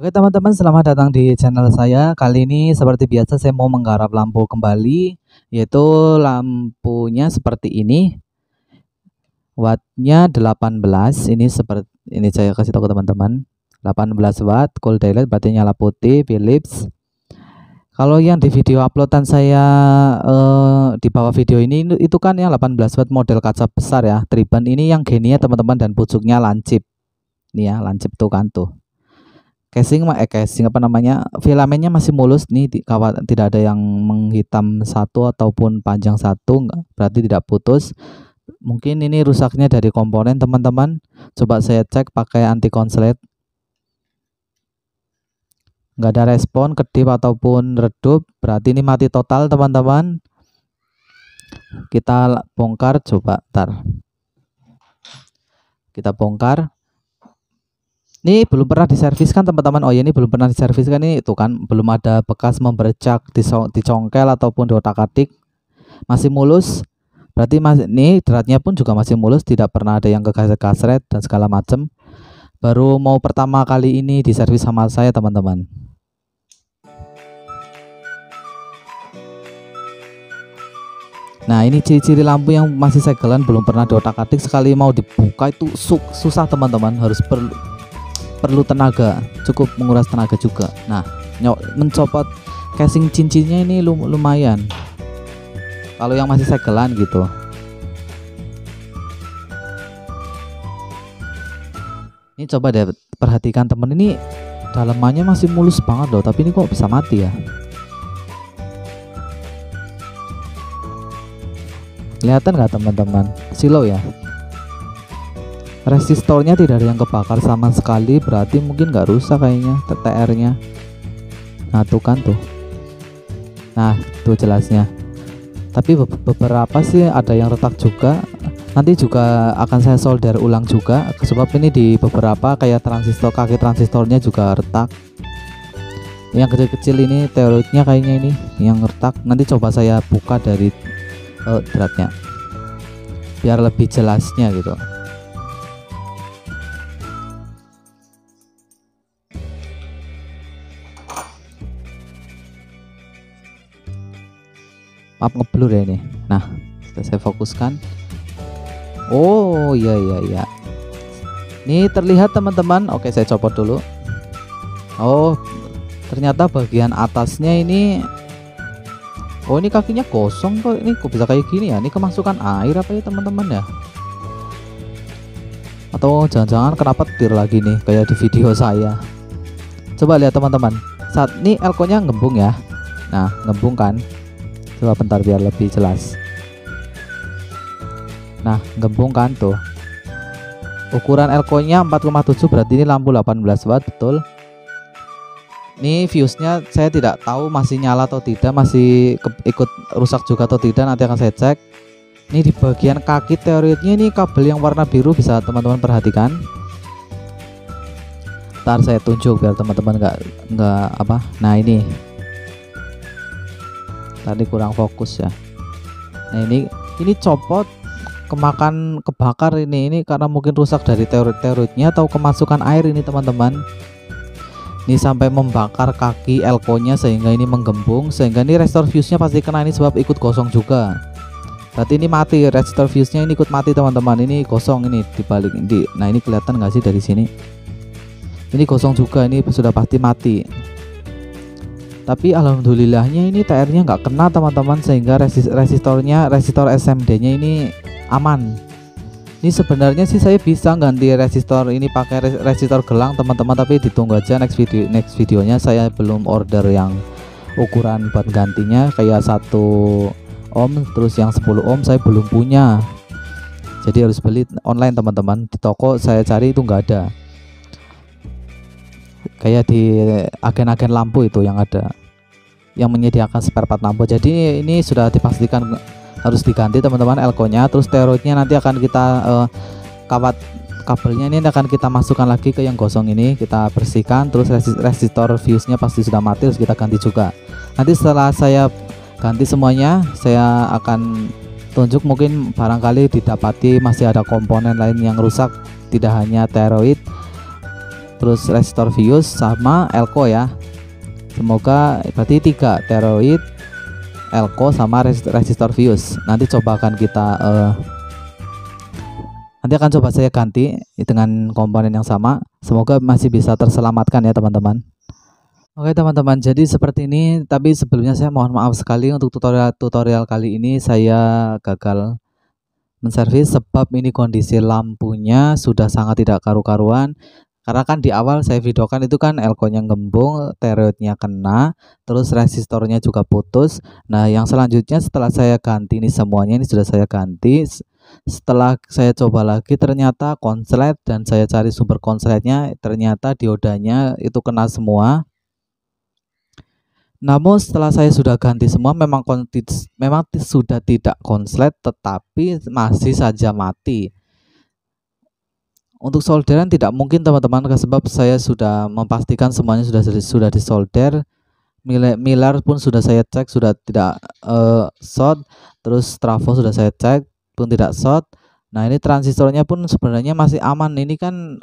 Oke teman-teman, selamat datang di channel saya. Kali ini seperti biasa saya mau menggarap lampu kembali, yaitu lampunya seperti ini. Wattnya 18. Ini seperti ini, saya kasih tahu ke teman-teman. 18 watt, cool daylight, berarti nyala putih, Philips. Kalau yang di video uploadan saya di bawah video ini itu kan yang 18 watt model kaca besar ya, triban. Ini yang genia teman-teman, dan pucuknya lancip. Nih ya, lancip tuh kan tuh. Casing apa namanya, filamennya masih mulus nih, tidak ada yang menghitam satu ataupun panjang satu, berarti tidak putus. Mungkin ini rusaknya dari komponen teman-teman. Coba saya cek pakai anti konslet, nggak ada respon, kedip ataupun redup, berarti ini mati total teman-teman. Kita bongkar, coba ntar kita bongkar. Ini belum pernah diservis kan teman-teman. Oh ya, ini belum pernah diservis kan, ini itu kan belum ada bekas membercak, dicongkel ataupun diotak-atik, masih mulus. Berarti ini dratnya pun juga masih mulus, tidak pernah ada yang kegasret dan segala macam. Baru mau pertama kali ini diservis sama saya teman-teman. Nah, ini ciri-ciri lampu yang masih segelan, belum pernah diotak-atik. Sekali mau dibuka itu susah teman-teman, harus perlu tenaga, cukup menguras tenaga juga. Nah, mencopot casing cincinnya ini lumayan kalau yang masih segelan gitu. Ini coba deh perhatikan temen, ini dalamannya masih mulus banget loh, tapi ini kok bisa mati ya. Kelihatan nggak teman-teman, silau ya. Resistornya tidak ada yang kebakar sama sekali, berarti mungkin nggak rusak kayaknya TTR-nya. Nah tuh kan tuh, nah tuh jelasnya. Tapi beberapa sih ada yang retak juga. Nanti juga akan saya solder ulang juga, sebab ini di beberapa kayak transistor, kaki transistornya juga retak. Yang kecil-kecil ini teoritnya kayaknya ini yang retak. Nanti coba saya buka dari dratnya biar lebih jelasnya gitu. Maaf ngeblur ya ini. Nah, sudah saya fokuskan. Oh iya. Ini terlihat teman-teman. Oke, saya copot dulu. Oh, ternyata bagian atasnya ini, oh ini kakinya kosong kok. Ini kok bisa kayak gini ya? Ini kemasukan air apa ya teman-teman ya? Atau jangan-jangan kena petir lagi nih kayak di video saya. Coba lihat teman-teman. Saat ini elko-nya ngembung ya. Nah, ngembung kan? Coba bentar biar lebih jelas. Nah, gembung kan tuh. Ukuran elko-nya 4,7, berarti ini lampu 18 watt betul. Ini fuse-nya saya tidak tahu masih nyala atau tidak, masih ikut rusak juga atau tidak, nanti akan saya cek. Ini di bagian kaki teoritnya ini kabel yang warna biru, bisa teman-teman perhatikan. Ntar saya tunjuk biar teman-teman nggak apa. Nah ini tadi kurang fokus ya. Nah ini copot, kebakar ini karena mungkin rusak dari teoritnya atau kemasukan air ini teman-teman. Ini sampai membakar kaki elko-nya sehingga ini menggembung, sehingga ini resistor fuse-nya pasti kena ini sebab ikut gosong juga. Berarti ini mati, resistor fuse-nya ini ikut mati teman-teman. Ini gosong ini dibalik ini. Nah ini kelihatan nggak sih dari sini? Ini gosong juga, ini sudah pasti mati. Tapi alhamdulillahnya ini TR-nya nggak kena teman-teman, sehingga resistor SMD-nya ini aman. Ini sebenarnya sih saya bisa ganti resistor ini pakai resistor gelang teman-teman, tapi ditunggu aja next videonya. Saya belum order yang ukuran buat gantinya kayak 1 ohm terus yang 10 ohm saya belum punya, jadi harus beli online teman-teman. Di toko saya cari itu nggak ada, kayak di agen-agen lampu itu yang ada yang menyediakan spare part lampu. Jadi ini sudah dipastikan harus diganti teman-teman elko-nya. Terus teroidnya nanti akan kita kawat kabelnya ini akan kita masukkan lagi ke yang gosong ini, kita bersihkan. Terus resistor fuse-nya pasti sudah mati, terus kita ganti juga. Nanti setelah saya ganti semuanya, saya akan tunjuk, mungkin barangkali didapati masih ada komponen lain yang rusak, tidak hanya teroid terus resistor fuse sama elko ya. Semoga berarti 3 thyroid, elko sama resistor fuse. Nanti coba akan kita nanti akan coba saya ganti dengan komponen yang sama. Semoga masih bisa terselamatkan ya teman-teman. Oke teman-teman, jadi seperti ini. Tapi sebelumnya saya mohon maaf sekali untuk tutorial kali ini saya gagal menservis sebab ini kondisi lampunya sudah sangat tidak karu-karuan. Karena kan di awal saya videokan itu kan elko-nya gembung, thyroidnya kena, terus resistornya juga putus. Nah yang selanjutnya setelah saya ganti ini semuanya, ini sudah saya ganti. Setelah saya coba lagi ternyata konslet, dan saya cari sumber konsletnya, ternyata diodanya itu kena semua. Namun setelah saya sudah ganti semua memang sudah tidak konslet, tetapi masih saja mati. Untuk solderan tidak mungkin teman-teman, sebab saya sudah memastikan semuanya sudah disolder. Miler pun sudah saya cek sudah tidak short, terus trafo sudah saya cek pun tidak short. Nah ini transistornya pun sebenarnya masih aman. Ini kan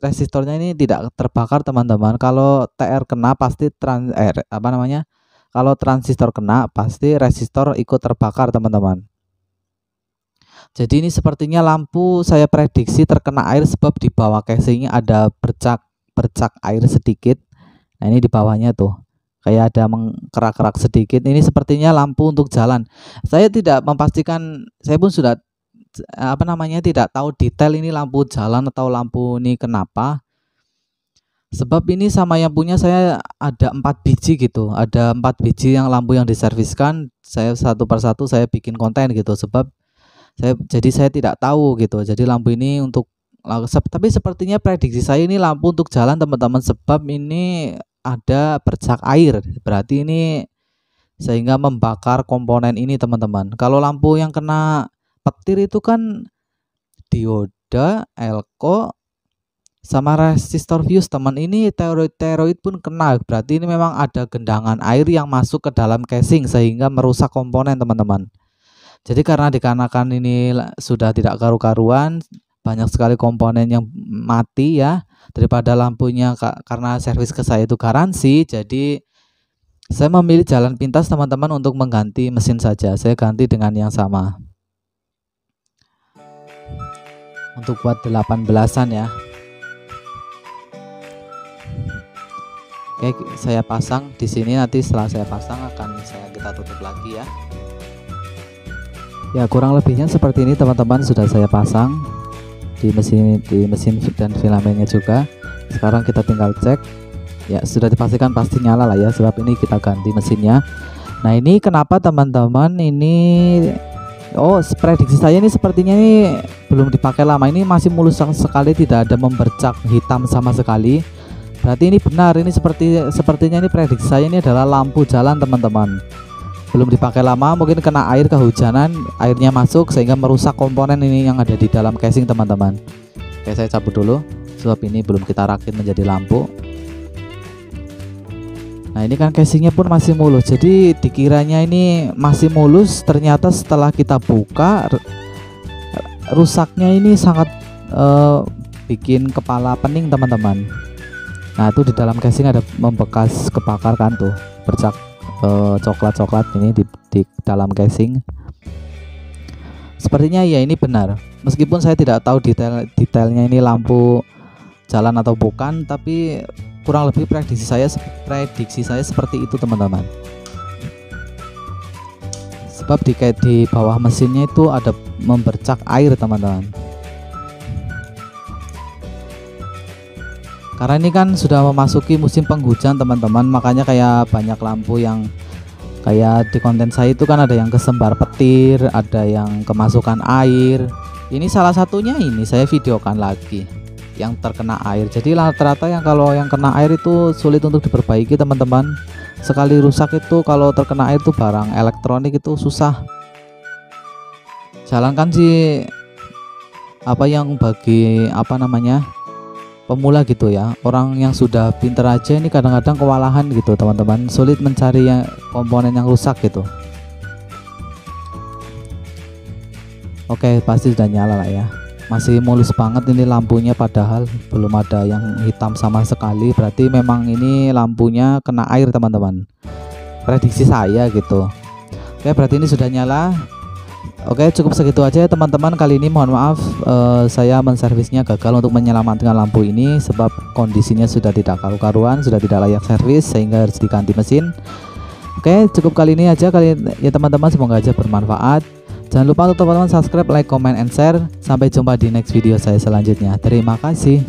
resistornya ini tidak terbakar teman-teman. Kalau TR kena pasti kalau transistor kena pasti resistor ikut terbakar teman-teman. Jadi ini sepertinya lampu saya prediksi terkena air sebab di bawah casingnya ada bercak air sedikit. Nah ini di bawahnya tuh kayak ada mengkerak-kerak sedikit. Ini sepertinya lampu untuk jalan. Saya tidak memastikan, saya pun sudah tidak tahu detail ini lampu jalan atau lampu ini kenapa. Sebab ini sama yang punya saya ada 4 biji gitu, ada 4 biji yang lampu yang diserviskan. Saya satu persatu saya bikin konten gitu, sebab saya tidak tahu gitu. Jadi lampu ini untuk, tapi sepertinya prediksi saya ini lampu untuk jalan teman-teman, sebab ini ada bercak air, berarti ini sehingga membakar komponen ini teman-teman. Kalau lampu yang kena petir itu kan dioda, elko sama resistor fuse teman. Ini thyroid pun kena, berarti ini memang ada gendangan air yang masuk ke dalam casing sehingga merusak komponen teman-teman. Jadi karena dikarenakan ini sudah tidak karu-karuan, banyak sekali komponen yang mati ya, daripada lampunya karena servis ke saya itu garansi, jadi saya memilih jalan pintas teman-teman untuk mengganti mesin saja. Saya ganti dengan yang sama untuk buat 18-an ya. Oke, saya pasang di sini. Nanti setelah saya pasang akan kita tutup lagi ya. Ya kurang lebihnya seperti ini teman-teman, sudah saya pasang di mesin dan filamennya juga. Sekarang kita tinggal cek. Ya sudah dipastikan pasti nyala lah ya, sebab ini kita ganti mesinnya. Nah ini kenapa teman-teman, ini prediksi saya ini sepertinya ini belum dipakai lama, ini masih mulus sekali, tidak ada membercak hitam sama sekali. Berarti ini benar, ini sepertinya ini prediksi saya ini adalah lampu jalan teman-teman. Belum dipakai lama, mungkin kena air, kehujanan, airnya masuk sehingga merusak komponen ini yang ada di dalam casing teman-teman. Oke, saya cabut dulu sebab ini belum kita rakit menjadi lampu. Nah ini kan casingnya pun masih mulus, jadi dikiranya ini masih mulus, ternyata setelah kita buka rusaknya ini sangat bikin kepala pening teman-teman. Nah itu di dalam casing ada membekas kebakar kan tuh, bercak coklat-coklat ini di dalam casing. Sepertinya ya ini benar, meskipun saya tidak tahu detailnya ini lampu jalan atau bukan, tapi kurang lebih prediksi saya seperti itu teman-teman. Sebab di bawah mesinnya itu ada membercak air teman-teman. Karena ini kan sudah memasuki musim penghujan teman-teman, makanya kayak banyak lampu yang kayak di konten saya itu kan ada yang kesembar petir, ada yang kemasukan air. Ini salah satunya, ini saya videokan lagi yang terkena air. Jadi rata-rata kalau yang kena air itu sulit untuk diperbaiki teman-teman. Sekali rusak itu kalau terkena air itu barang elektronik itu susah. Jalankan sih bagi pemula gitu ya. Orang yang sudah pinter aja ini kadang-kadang kewalahan gitu teman-teman, sulit mencari komponen yang rusak gitu. Oke, pasti sudah nyala lah ya. Masih mulus banget ini lampunya, padahal belum ada yang hitam sama sekali. Berarti memang ini lampunya kena air teman-teman, prediksi saya gitu. Oke, berarti ini sudah nyala. Oke, cukup segitu aja ya teman-teman. Kali ini mohon maaf saya menservisnya gagal untuk menyelamatkan lampu ini, sebab kondisinya sudah tidak karu-karuan, sudah tidak layak servis sehingga harus diganti mesin. Oke, cukup kali ini aja ya teman-teman, semoga aja bermanfaat. Jangan lupa untuk teman-teman subscribe, like, comment, and share. Sampai jumpa di next video saya selanjutnya. Terima kasih.